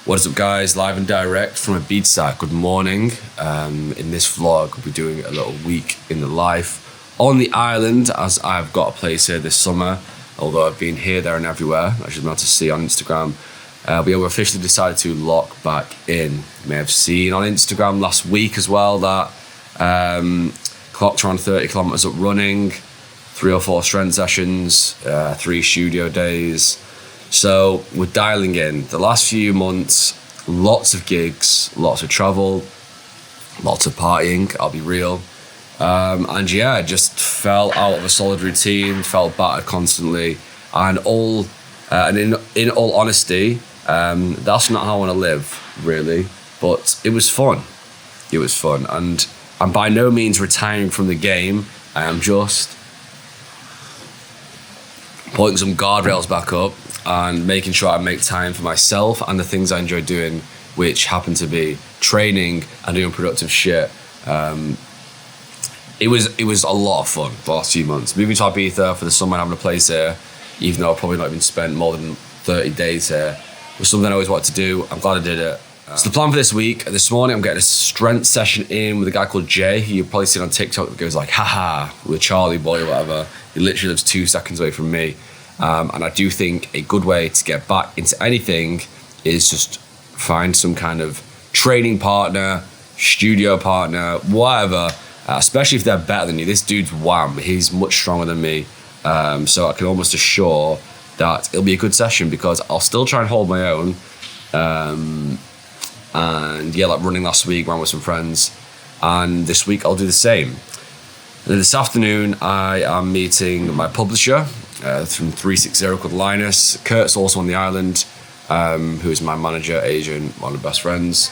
What is up, guys? Live and direct from Ibiza. Good morning. In this vlog, we'll be doing a little week in the life on the island, as I've got a place here this summer, although I've been here, there and everywhere, as you'll be able to see on Instagram. But yeah, we officially decided to lock back in. You may have seen on Instagram last week as well that clocked around 30 kilometers up running, 3 or 4 strength sessions, 3 studio days. So we're dialing in. The last few months, lots of gigs, lots of travel, lots of partying, I'll be real. And yeah, just fell out of a solid routine, felt battered constantly. And in all honesty, that's not how I want to live, really. But it was fun. It was fun. And I'm by no means retiring from the game. I am just putting some guardrails back up and making sure I make time for myself and the things I enjoy doing, which happen to be training and doing productive shit. It was a lot of fun the last few months. Moving to Ibiza for the summer and having a place here, even though I've probably not even spent more than 30 days here, was something I always wanted to do. I'm glad I did it. So the plan for this week, this morning I'm getting a strength session in with a guy called Jay, who you've probably seen on TikTok that goes like, haha, with Charlie boy or whatever. He literally lives 2 seconds away from me. And I do think a good way to get back into anything is just find some kind of training partner, studio partner, whatever, especially if they're better than you. This dude's wham, he's much stronger than me. So I can almost assure that it'll be a good session because I'll still try and hold my own. And yeah, like running last week, ran with some friends. And this week I'll do the same. And then this afternoon, I am meeting my publisher from 360 called Linus. Kurt's also on the island, who is my manager, agent, one of my best friends.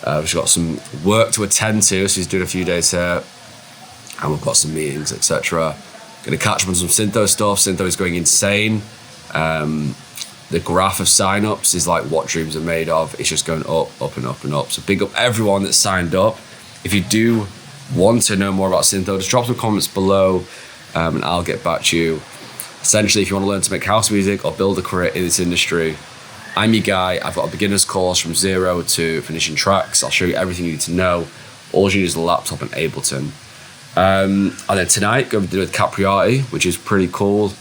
We've got some work to attend to, so he's doing a few days here. And we've got some meetings, etc. Gonna catch up on some Syntho stuff. Syntho is going insane. The graph of sign-ups is like what dreams are made of. It's just going up, up and up and up. So big up everyone that's signed up. If you do want to know more about Syntho, just drop some comments below and I'll get back to you. Essentially, if you want to learn to make house music or build a career in this industry, I'm your guy. I've got a beginner's course from 0 to finishing tracks. I'll show you everything you need to know. All you need is a laptop and Ableton. And then tonight, going to do with Capriati, which is pretty cool.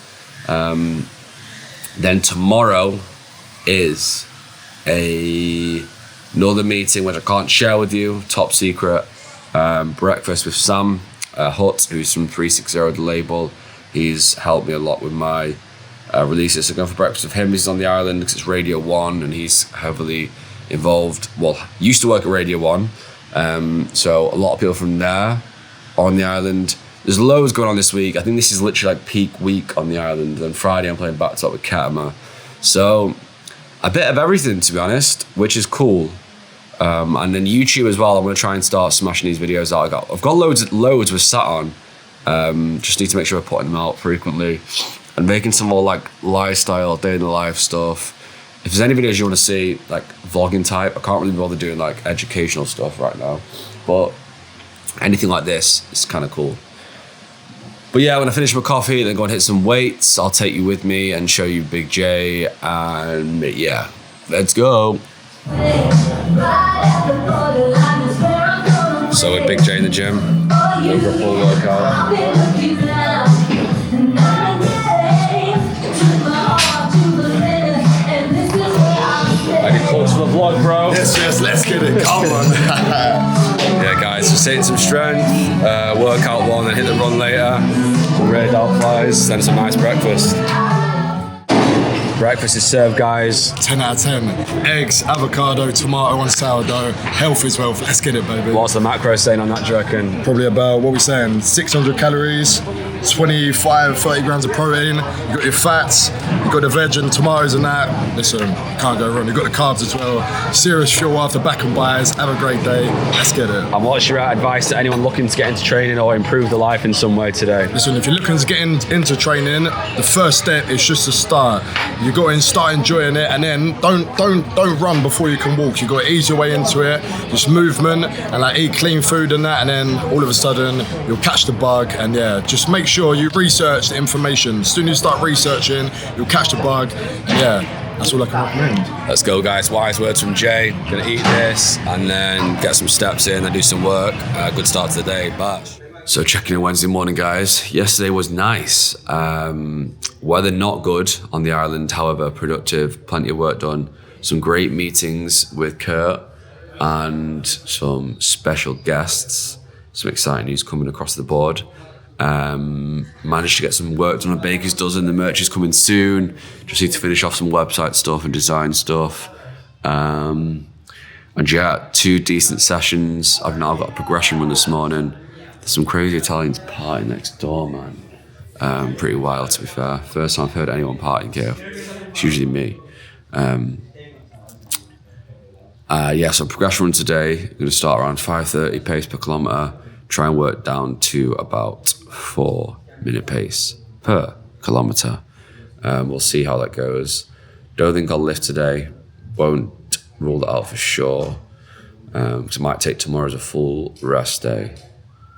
Then tomorrow is another meeting which I can't share with you, top secret. Breakfast with Sam Hutt, who's from 360, the label. He's helped me a lot with my releases. So going for breakfast with him. He's on the island because it's Radio 1 and he's heavily involved. Well, used to work at Radio 1. So a lot of people from there on the island. There's loads going on this week. I think this is literally like peak week on the island. Then Friday I'm playing back to back with KETTAMA. So a bit of everything, to be honest, which is cool. And then YouTube as well. I'm going to try and start smashing these videos out. I've got loads we're sat on. Just need to make sure we're putting them out frequently and making some more like lifestyle, day in the life stuff. If there's any videos you want to see, like vlogging type, I can't really bother doing like educational stuff right now, but anything like this is kind of cool. But yeah, when I finish my coffee, then go and hit some weights. I'll take you with me and show you Big J, and yeah, let's go. So with Big J in the gym, over a full workout. Any thoughts for the vlog, bro? Yes, let's get it. Come on. Yeah, guys, just hitting some strength, workout one, then hit the run later. Some red out flies, then some nice breakfast. Breakfast is served, guys. 10 out of 10. Eggs, avocado, tomato, and sourdough. Health is wealth. Let's get it, baby. What's the macro saying on that, do you reckon? Probably about, what are we saying, 600 calories, 25, 30 grams of protein. You got your fats, you got the veg and tomatoes and that. Listen, you can't go wrong. You got the carbs as well. Serious fuel after back and buys. Have a great day. Let's get it. And what's your advice to anyone looking to get into training or improve their life in some way today? Listen, if you're looking to get into training, the first step is just to start. You got to start enjoying it, and then don't run before you can walk. You got to ease your way into it, just movement and like eat clean food and that, and then all of a sudden you'll catch the bug. And yeah, just make sure you research the information. As soon as you start researching, you'll catch the bug. And yeah, That's all I can recommend. Let's go, guys. Wise words from Jay. Gonna eat this and then get some steps in and do some work. Good start to the day. Bash. So checking in Wednesday morning, guys. Yesterday was nice. Weather not good on the island, however, productive. Plenty of work done. Some great meetings with Kurt and some special guests. Some exciting news coming across the board. Managed to get some work done on Baker's Dozen. The merch is coming soon. Just need to finish off some website stuff and design stuff. And yeah, 2 decent sessions. I've now got a progression run this morning. There's some crazy Italians partying next door, man. Pretty wild, to be fair. First time I've heard anyone partying here. It's usually me. So progression run today. I'm going to start around 5:30 pace per kilometre. Try and work down to about 4-minute pace per kilometre. We'll see how that goes. Don't think I'll lift today. Won't rule that out for sure. Because I might take tomorrow as a full rest day.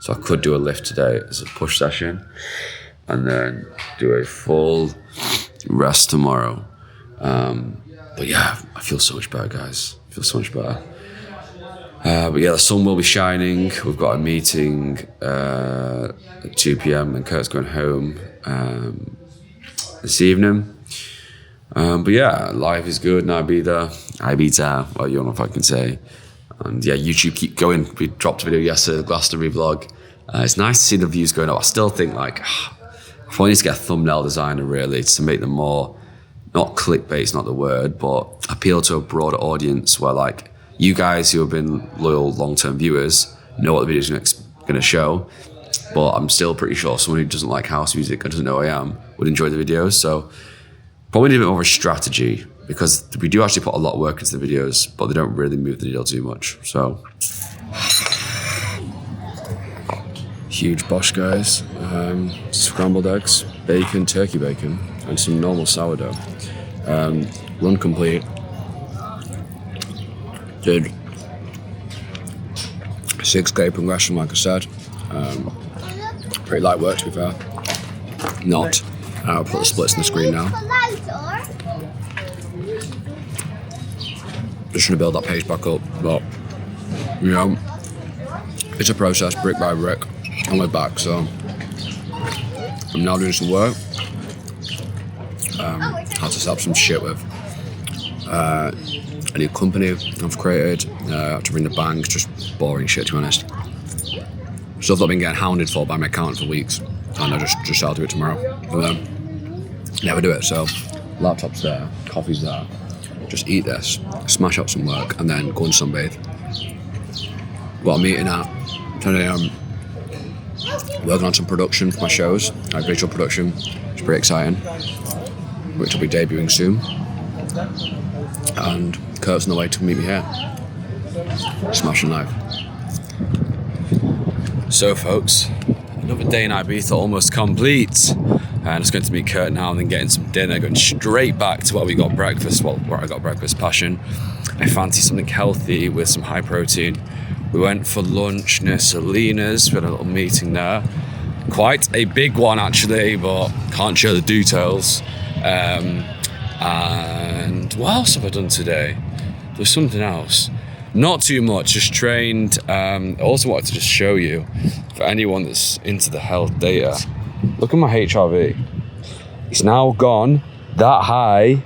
So I could do a lift today as a push session and then do a full rest tomorrow. But yeah, I feel so much better, guys. I feel so much better. But yeah, the sun will be shining. We've got a meeting at 2 p.m. and Kurt's going home this evening. But yeah, life is good in Ibiza, well, you don't know if I can say. And yeah, YouTube keep going. We dropped a video yesterday, the Glastonbury vlog. It's nice to see the views going up. I still think like, I probably need to get a thumbnail designer really to make them more, not clickbait's not the word, but appeal to a broader audience where like, you guys who have been loyal long-term viewers know what the video's going to show, but I'm still pretty sure someone who doesn't like house music or doesn't know who I am would enjoy the videos. So probably need a bit more of a strategy because we do actually put a lot of work into the videos, but they don't really move the needle too much. So huge bosh, guys. Scrambled eggs, bacon, turkey bacon, and some normal sourdough. Run complete. Did 6K progression, like I said. Pretty light work, to be fair. Not. I'll put the splits on the screen now. Just trying to build that pace back up, but you know, it's a process, brick by brick, and we're back. So I'm now doing some work. Had to set up some shit with. A new company I've created to bring the bangs, just boring shit to be honest. Stuff that I've been getting hounded for by my accountant for weeks, and I just I'll do it tomorrow. But never do it. So laptop's there, coffee's there. Just eat this, smash up some work, and then go and sunbathe. Got a meeting at 10 a.m. Working on some production for my shows, like visual production. It's pretty exciting, which will be debuting soon. And Kurt's on the way to meet me here. Smashing life. So folks, another day in Ibiza almost complete. And I'm just going to meet Kurt now and then getting some dinner, going straight back to where we got breakfast, well, where I got breakfast, Passion. I fancy something healthy with some high protein. We went for lunch near Selena's, we had a little meeting there. Quite a big one actually, but can't share the details. And what else have I done today? There's something else. Not too much, just trained. I also wanted to just show you, for anyone that's into the health data, look at my HRV. It's now gone that high.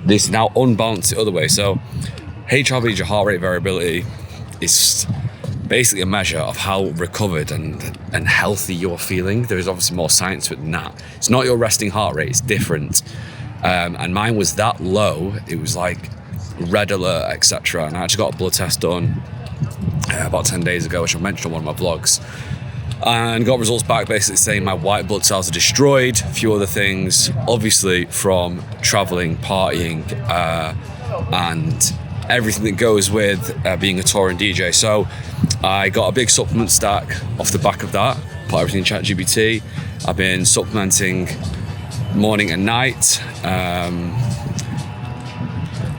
This is now unbalanced the other way. So HRV is your heart rate variability. It's basically a measure of how recovered and healthy you're feeling. There is obviously more science to it than that. It's not your resting heart rate, it's different. And mine was that low, it was like red alert, etc. And I actually got a blood test done about 10 days ago, which I mentioned on one of my vlogs, and got results back basically saying my white blood cells are destroyed, a few other things, obviously from traveling, partying, and everything that goes with being a touring DJ. So I got a big supplement stack off the back of that, put everything in ChatGPT. I've been supplementing morning and night,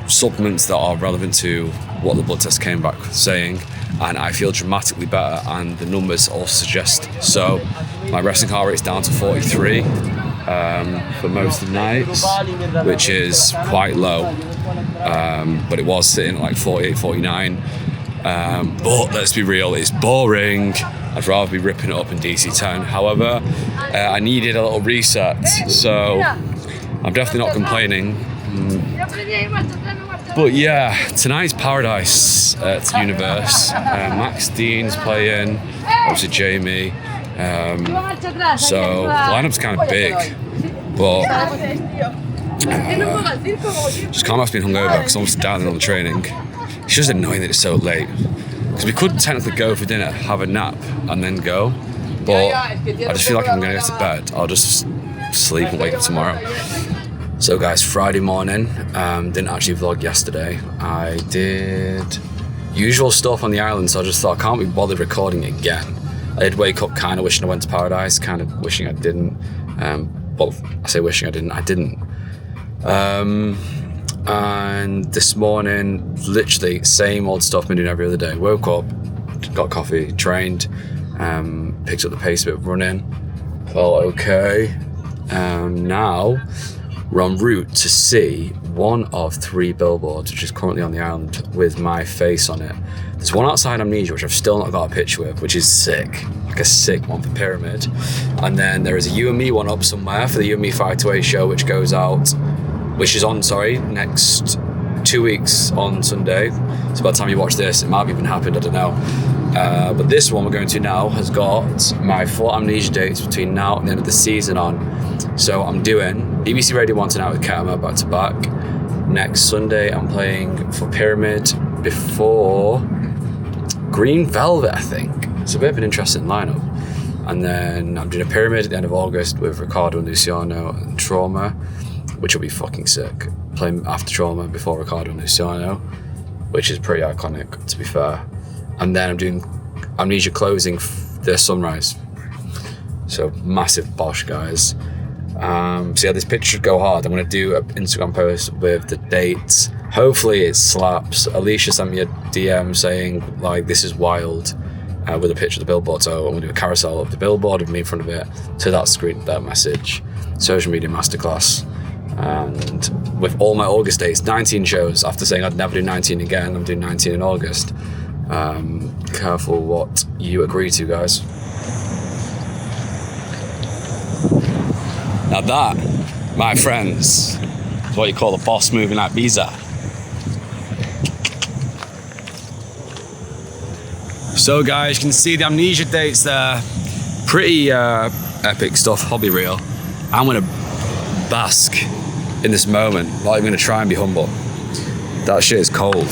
supplements that are relevant to what the blood test came back saying, and I feel dramatically better, and the numbers all suggest so. My resting heart rate is down to 43. for most of the nights, which is quite low. But it was sitting at like 48, 49. But let's be real, it's boring. I'd rather be ripping it up in DC10. However, I needed a little reset, so I'm definitely not complaining. But yeah, tonight's Paradise at Universe. Max Dean's playing, obviously Jamie. So the lineup's kind of big, but just can't have been hungover because I'm almost down on the training. It's just annoying that it's so late. Because we could technically go for dinner, have a nap, and then go. But I just feel like I'm going to go to bed. I'll just sleep and wake up tomorrow. So guys, Friday morning, didn't actually vlog yesterday. I did usual stuff on the island, so I just thought I can't be bothered recording it again. I did wake up kind of wishing I went to Paradise, kind of wishing I didn't. Well, I say wishing I didn't. And this morning, literally same old stuff been doing every other day. Woke up, got coffee, trained, picked up the pace a bit of running, felt okay. Now we're en route to see one of 3 billboards, which is currently on the island with my face on it. There's one outside Amnesia, which I've still not got a picture with, which is sick, like a sick one for Pyramid. And then there is a You and Me one up somewhere for the You and Me 528 show, which goes out, which is on, next 2 weeks on Sunday. So by the time you watch this, it might have even happened, I don't know. But this one we're going to now has got my 4 Amnesia dates between now and the end of the season on. So I'm doing BBC Radio 1 tonight with KETTAMA back to back. Next Sunday I'm playing for Pyramid before Green Velvet, I think. It's a bit of an interesting lineup. And then I'm doing a Pyramid at the end of August with Ricardo and Luciano and Trauma, which will be fucking sick. Playing after Trauma before Ricardo and Luciano, which is pretty iconic, to be fair. And then I'm doing Amnesia closing the Sunrise. So massive bosh, guys. So yeah, this picture should go hard. I'm gonna do an Instagram post with the dates. Hopefully it slaps. Alicia sent me a DM saying like, this is wild, with a picture of the billboard. So I'm gonna do a carousel of the billboard with me in front of it to that screen, that message. Social media masterclass. And with all my August dates, 19 shows. After saying I'd never do 19 again, I'm doing 19 in August. Careful what you agree to, guys. Now that, my friends, is what you call a boss move in Ibiza. So guys, you can see the Amnesia dates there. Pretty epic stuff, I'll be real. I'm gonna bask in this moment. Not even gonna try and be humble. That shit is cold.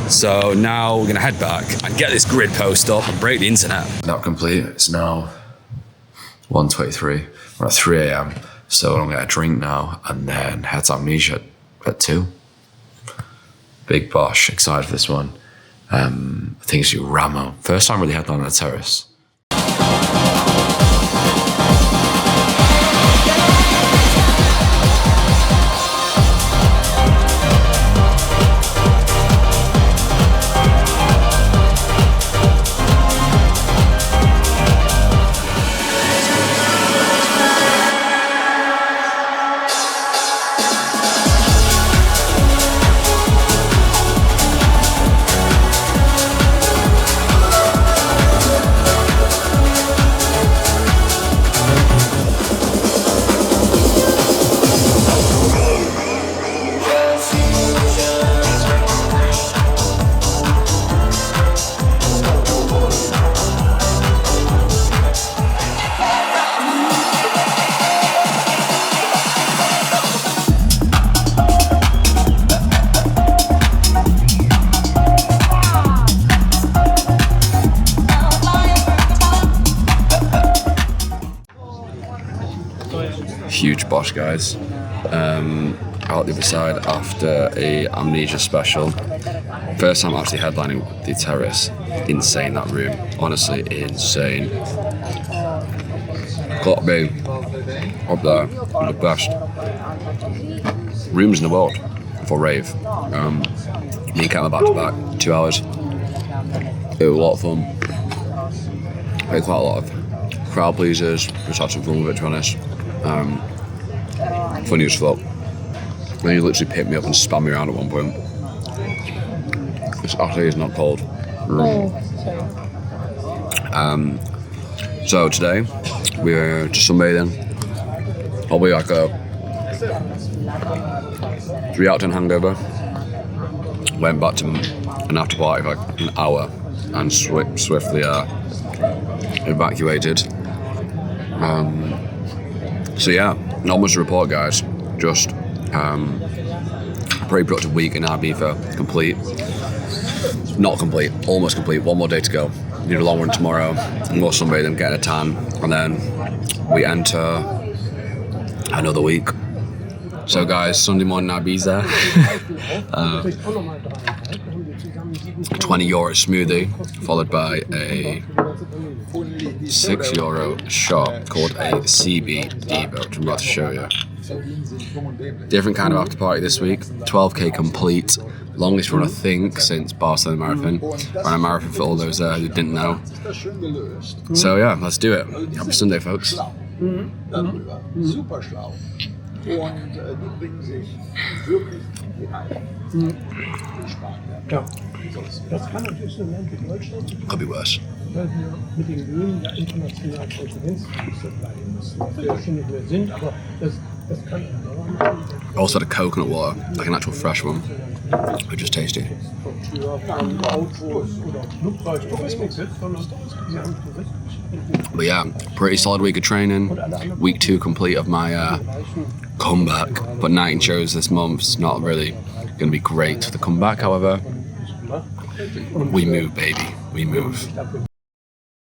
So now we're gonna head back and get this grid post up and break the internet. Not complete. It's now 1:23. We're at 3 a.m. So I'm gonna get a drink now and then head to Amnesia at 2. Big bosh. Excited for this one. I think it's Ramo. First time really headlining on the terrace. Huge bosh, guys. Out the other side after a Amnesia special. First time actually headlining the terrace. Insane, that room. Honestly, insane. Got to be up there, the best rooms in the world for rave. Me and Cam back to back, 2 hours. It was a lot of fun. I had quite a lot of crowd pleasers. Just had some fun with it, to be honest. Funny as fuck. And he literally picked me up and spun me around at one point. It's actually not cold. So today we're just sunbathing. Probably like a 3 out of 10 hangover. Went back to an after party for like an hour and swiftly evacuated. So yeah, not much to report, guys. Just pretty productive week in Ibiza. Complete. Not complete, almost complete. One more day to go. Need a long one tomorrow. More sunbathing, getting a tan, and then we enter another week. So guys, Sunday morning Ibiza. €20 smoothie, followed by a €6 shot called a CBD, which I'm about to show you. Different kind of after party this week. 12k complete. Longest run, I think, since Barcelona Marathon. Ran a marathon for all those who didn't know. So yeah, let's do it. Happy Sunday, folks. Super schlau. Und die bringen sich wirklich Ja, das kann natürlich so ein Land wie Deutschland, Could be worse. weil wir mit den Löhnen ja international Konkurrenzfüße bleiben müssen, was wir schon nicht mehr sind, aber das kann Also had a coconut water, like an actual fresh one, which is tasty. von Autos oder Flugzeug, Tourismus jetzt, sondern sie haben Tourismus. But yeah, pretty solid week of training. Week 2 complete of my comeback. But 19 shows this month's not really going to be great for the comeback. However, we move, baby. We move.